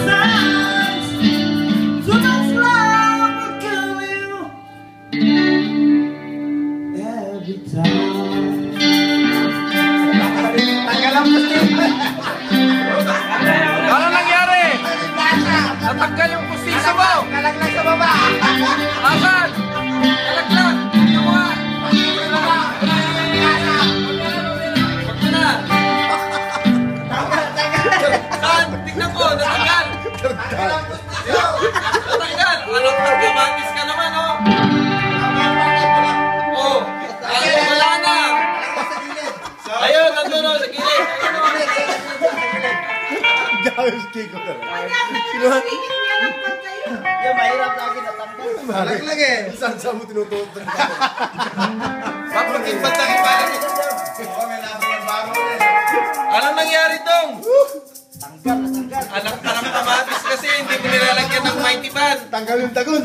signs. Too much love will kill you every time. Tanggal ang pustiso. Ano nangyari? Natanggal yung pustiso mo. Nalaglag sa baba. Asan? Nalaglag. Tingnan mo nga. Wag na. Saan? Tingnan ko. Natanggal. Natanggal. Alam na kamatis ka naman, oh. Oh. Wala na. Ayun, nandun o, sa gilid. Gawin Kiko na. Yung mahirap lagi natanggal. Nalaglag eh. Saan sa mo tinutuot? Papukin ba't lang ipalit? Anong nangyari tong? Natanggal. Anak ka ng kamatis kasi hindi mo nilalagyan ng mighty pan. Tanggal yung tagon.